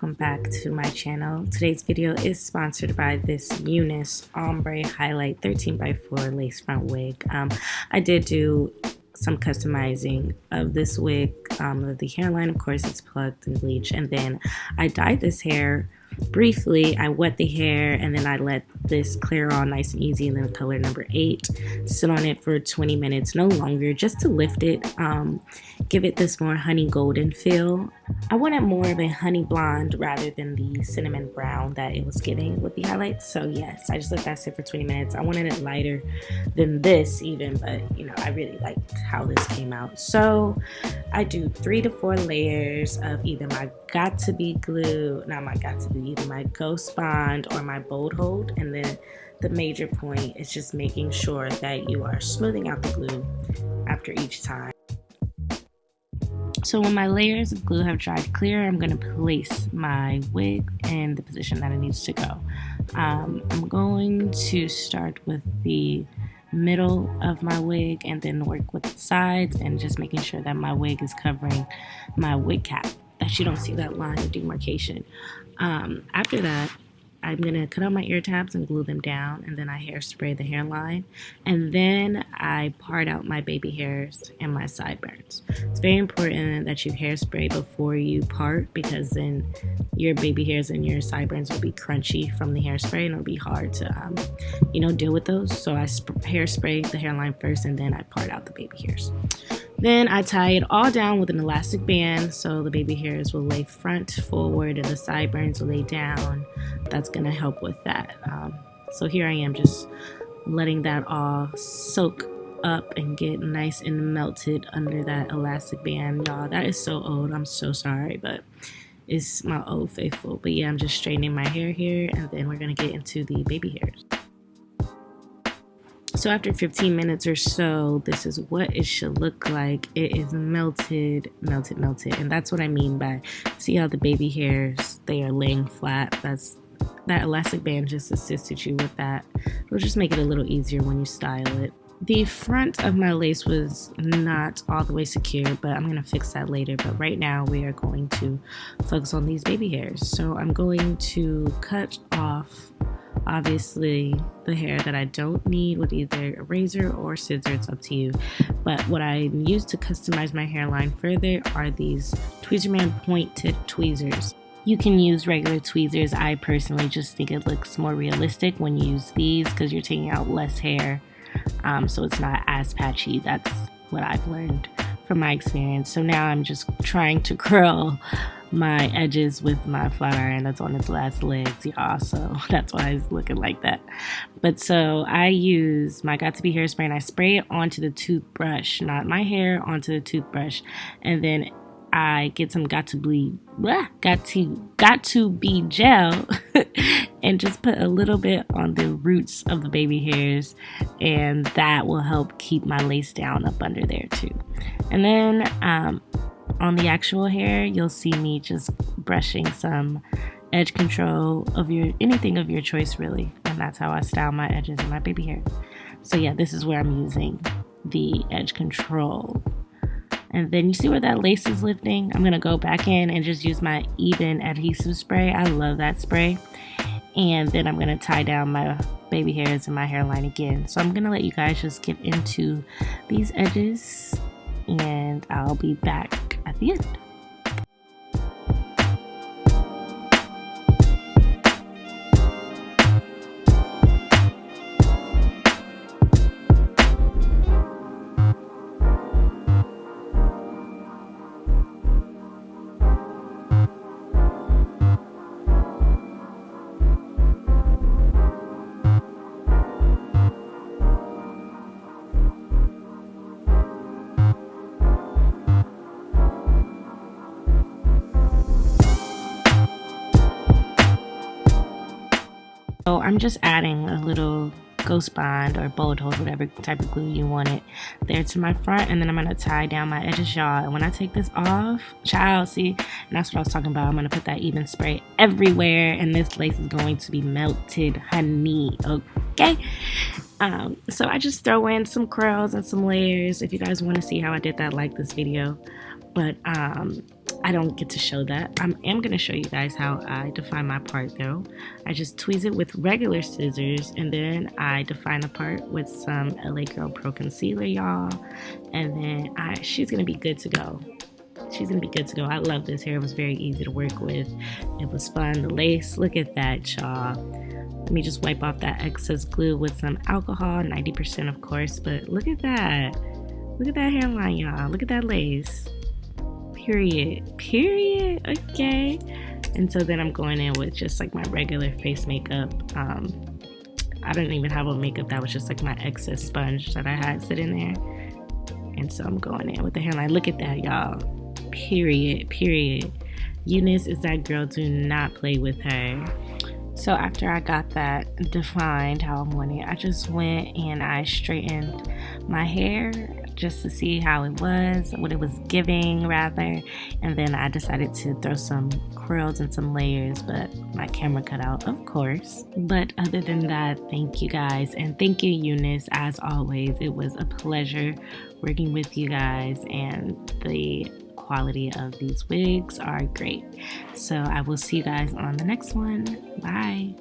welcome back to my channel. Today's video is sponsored by this Unice Ombre Highlight 13x4 lace front wig. I did do some customizing of this wig, of the hairline. Of course, it's plucked and bleached, and then I dyed this hair briefly. I wet the hair and then I let this clear on nice and easy, and then color number 8, sit on it for 20 minutes, no longer, just to lift it, give it this more honey golden feel. I wanted more of a honey blonde rather than the cinnamon brown that it was giving with the highlights. So yes, I just let that sit for 20 minutes. I wanted it lighter than this even, but you know, I really liked how this came out. So I do 3 to 4 layers of either my got to be glue, not my got to be, either my ghost bond or my bold hold. And then the major point is just making sure that you are smoothing out the glue after each time. So when my layers of glue have dried clear, I'm going to place my wig in the position that it needs to go. I'm going to start with the middle of my wig and then work with the sides, and just making sure that my wig is covering my wig cap, that you don't see that line of demarcation. After that, I'm going to cut out my ear tabs and glue them down, and then I hairspray the hairline, and then I part out my baby hairs and my sideburns. It's very important that you hairspray before you part, because then your baby hairs and your sideburns will be crunchy from the hairspray, and it'll be hard to deal with those. So I hairspray the hairline first, and then I part out the baby hairs. Then I tie it all down with an elastic band, so the baby hairs will lay front forward and the sideburns will lay down. That's going to help with that. So here I am just letting that all soak up and get nice and melted under that elastic band. Y'all, that is so old. I'm so sorry, but it's my old faithful. But yeah, I'm just straightening my hair here, and then we're going to get into the baby hairs. So after 15 minutes or so, this is what it should look like. It is melted. And that's what I mean by, see how the baby hairs, they are laying flat. That elastic band just assisted you with that. It'll just make it a little easier when you style it. The front of my lace was not all the way secure, but I'm going to fix that later. But right now we are going to focus on these baby hairs. So I'm going to cut off, obviously, the hair that I don't need with either a razor or scissors. It's up to you. But what I use to customize my hairline further are these Tweezerman point tip tweezers. You can use regular tweezers. I personally just think it looks more realistic when you use these, because you're taking out less hair, so it's not as patchy. That's what I've learned from my experience. So now I'm just trying to curl my edges with my flat iron that's on its last legs, y'all, so that's why it's looking like that. But so I use my got to be hairspray, and I spray it onto the toothbrush, not my hair, onto the toothbrush, and then I get some got to be gel and just put a little bit on the roots of the baby hairs, and that will help keep my lace down up under there too. And then on the actual hair, you'll see me just brushing some edge control of anything of your choice, really. And that's how I style my edges and my baby hair. So yeah, this is where I'm using the edge control. And then you see where that lace is lifting? I'm going to go back in and just use my even adhesive spray. I love that spray. And then I'm going to tie down my baby hairs and my hairline again. So I'm going to let you guys just get into these edges, and I'll be back at the end. So I'm just adding a little ghost bond or bold hold, whatever type of glue you want it, there to my front, and then I'm going to tie down my edges, y'all. And when I take this off, child, see, and that's what I was talking about, I'm going to put that even spray everywhere, and this lace is going to be melted honey, okay? So I just throw in some curls and some layers. If you guys want to see how I did that, like this video. But I don't get to show that. I am going to show you guys how I define my part though. I just tweeze it with regular scissors, and then I define the part with some LA Girl Pro Concealer, y'all. And then she's going to be good to go. She's going to be good to go. I love this hair. It was very easy to work with. It was fun. The lace, look at that, y'all. Let me just wipe off that excess glue with some alcohol, 90% of course, but look at that. Look at that hairline, y'all. Look at that lace. Period. Okay. And so then I'm going in with just like my regular face makeup. I don't even have a makeup. That was just like my excess sponge that I had sitting there. And so I'm going in with the hairline. Look at that, y'all. Period. Unice is that girl. Do not play with her. So after I got that defined how I want it, I just went and I straightened my hair just to see how it was, what it was giving rather. And then I decided to throw some curls and some layers, but my camera cut out, of course. But other than that, thank you guys. And thank you, Unice. As always, it was a pleasure working with you guys, and the quality of these wigs are great. So I will see you guys on the next one. Bye.